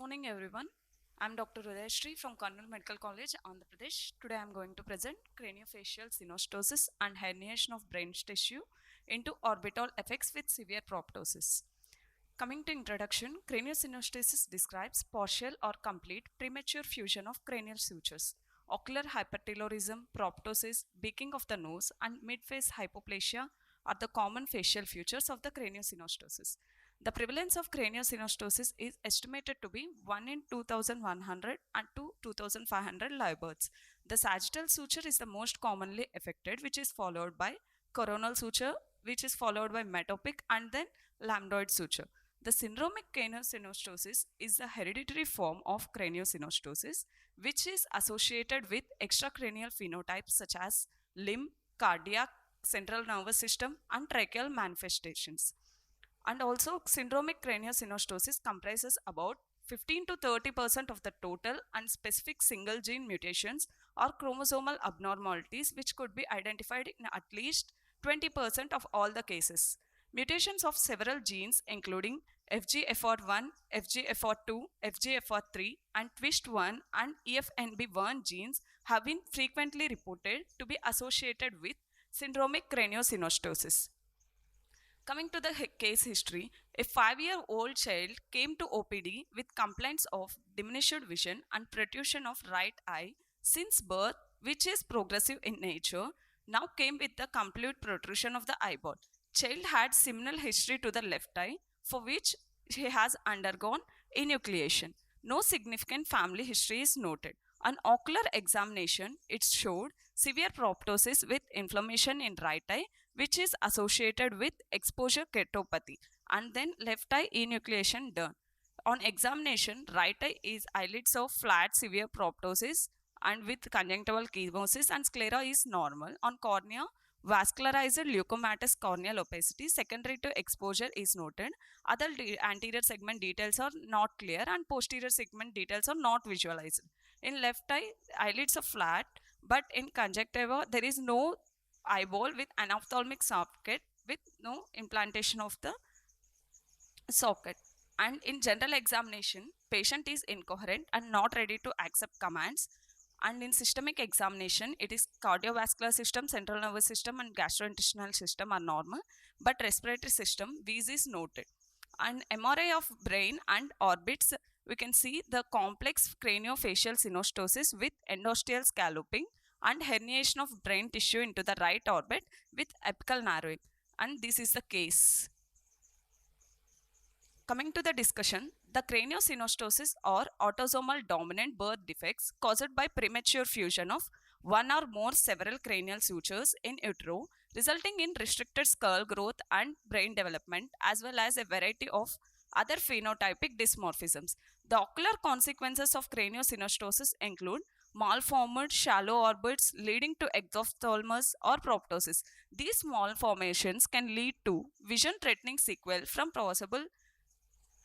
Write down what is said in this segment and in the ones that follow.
Morning everyone. I'm Dr. UDAYASREE from Karnal Medical College, Andhra Pradesh. Today I'm going to present craniofacial synostosis and herniation of brain tissue into orbital effects with severe proptosis. Coming to introduction, craniosynostosis describes partial or complete premature fusion of cranial sutures. Ocular hypertelorism, proptosis, beaking of the nose, and mid-face hypoplasia are the common facial features of the craniosynostosis. The prevalence of craniosynostosis is estimated to be 1 in 2100 and to 2500 live births. The sagittal suture is the most commonly affected, which is followed by coronal suture, which is followed by metopic, and then lambdoid suture. The syndromic craniosynostosis is a hereditary form of craniosynostosis, which is associated with extracranial phenotypes such as limb, cardiac, central nervous system, and tracheal manifestations. And also, syndromic craniosynostosis comprises about 15 to 30% of the total and specific single gene mutations or chromosomal abnormalities, which could be identified in at least 20% of all the cases. Mutations of several genes, including FGFR1, FGFR2, FGFR3, and TWIST1 and EFNB1 genes, have been frequently reported to be associated with syndromic craniosynostosis. Coming to the case history, a 5-year-old child came to OPD with complaints of diminished vision and protrusion of right eye since birth, which is progressive in nature, now came with the complete protrusion of the eyeball. Child had similar history to the left eye, for which he has undergone enucleation. No significant family history is noted. On ocular examination, it showed severe proptosis with inflammation in right eye, which is associated with exposure keratopathy, and then left eye enucleation done. On examination, right eye is eyelids of flat severe proptosis and with conjunctival chemosis, and sclera is normal. On cornea, vascularized leukomatous corneal opacity secondary to exposure is noted. Other anterior segment details are not clear and posterior segment details are not visualized. In left eye, eyelids are flat, but in conjunctiva, there is no eyeball with an ophthalmic socket with no implantation of the socket. And in general examination, patient is incoherent and not ready to accept commands. And in systemic examination, it is cardiovascular system, central nervous system, and gastrointestinal system are normal, but respiratory system, these is noted. And MRI of brain and orbits, we can see the complex craniofacial synostosis with endosteal scalloping and herniation of brain tissue into the right orbit with apical narrowing. And this is the case. Coming to the discussion, the craniosynostosis or autosomal dominant birth defects caused by premature fusion of one or more several cranial sutures in utero, resulting in restricted skull growth and brain development, as well as a variety of other phenotypic dysmorphisms. The ocular consequences of craniosynostosis include malformed shallow orbits leading to exophthalmos or proptosis. These malformations can lead to vision-threatening sequelae from possible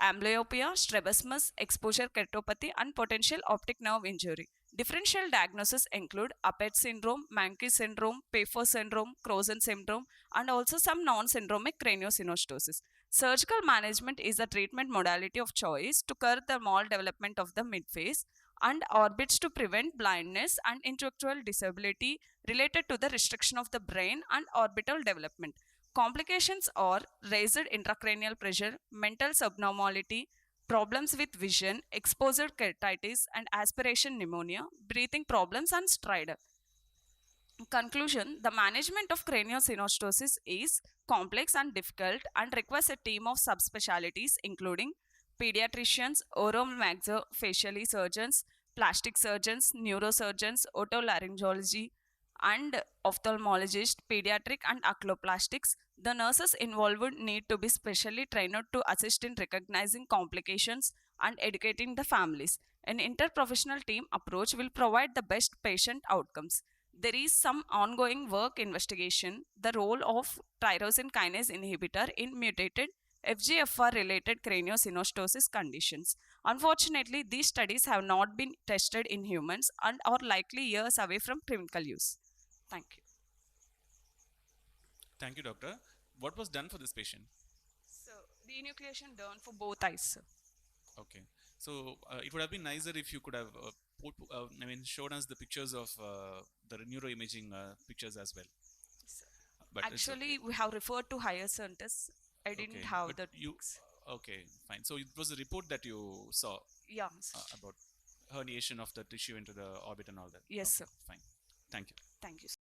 amblyopia, strabismus, exposure keratopathy, and potential optic nerve injury. Differential diagnoses include Apert syndrome, Mankey syndrome, Pfeiffer syndrome, Crozen syndrome, and also some non-syndromic craniosynostosis. Surgical management is the treatment modality of choice to curb the maldevelopment of the midface and orbits to prevent blindness and intellectual disability related to the restriction of the brain and orbital development. Complications are raised intracranial pressure, mental subnormality, problems with vision, exposure keratitis, and aspiration pneumonia, breathing problems, and stridor. In conclusion, the management of craniosynostosis is complex and difficult and requires a team of subspecialties including pediatricians, oromaxillofacial surgeons, plastic surgeons, neurosurgeons, otolaryngology, and ophthalmologists, pediatric and oculoplastics. The nurses involved need to be specially trained to assist in recognizing complications and educating the families. An interprofessional team approach will provide the best patient outcomes. There is some ongoing work investigation the role of tyrosine kinase inhibitor in mutated FGFR related craniosynostosis conditions. Unfortunately, these studies have not been tested in humans and are likely years away from clinical use. Thank you. Thank you, doctor. What was done for this patient? So, the enucleation done for both eyes, sir. Okay. So it would have been nicer if you could have shown us the pictures of the neuroimaging pictures as well. But it's okay. Actually, we have referred to higher centers. I didn't Okay, have but the you pics. okay, fine. So it was a report that you saw Yeah. about herniation of the tissue into the orbit and all that. Yes, Okay, sir. fine. Thank you. Thank you.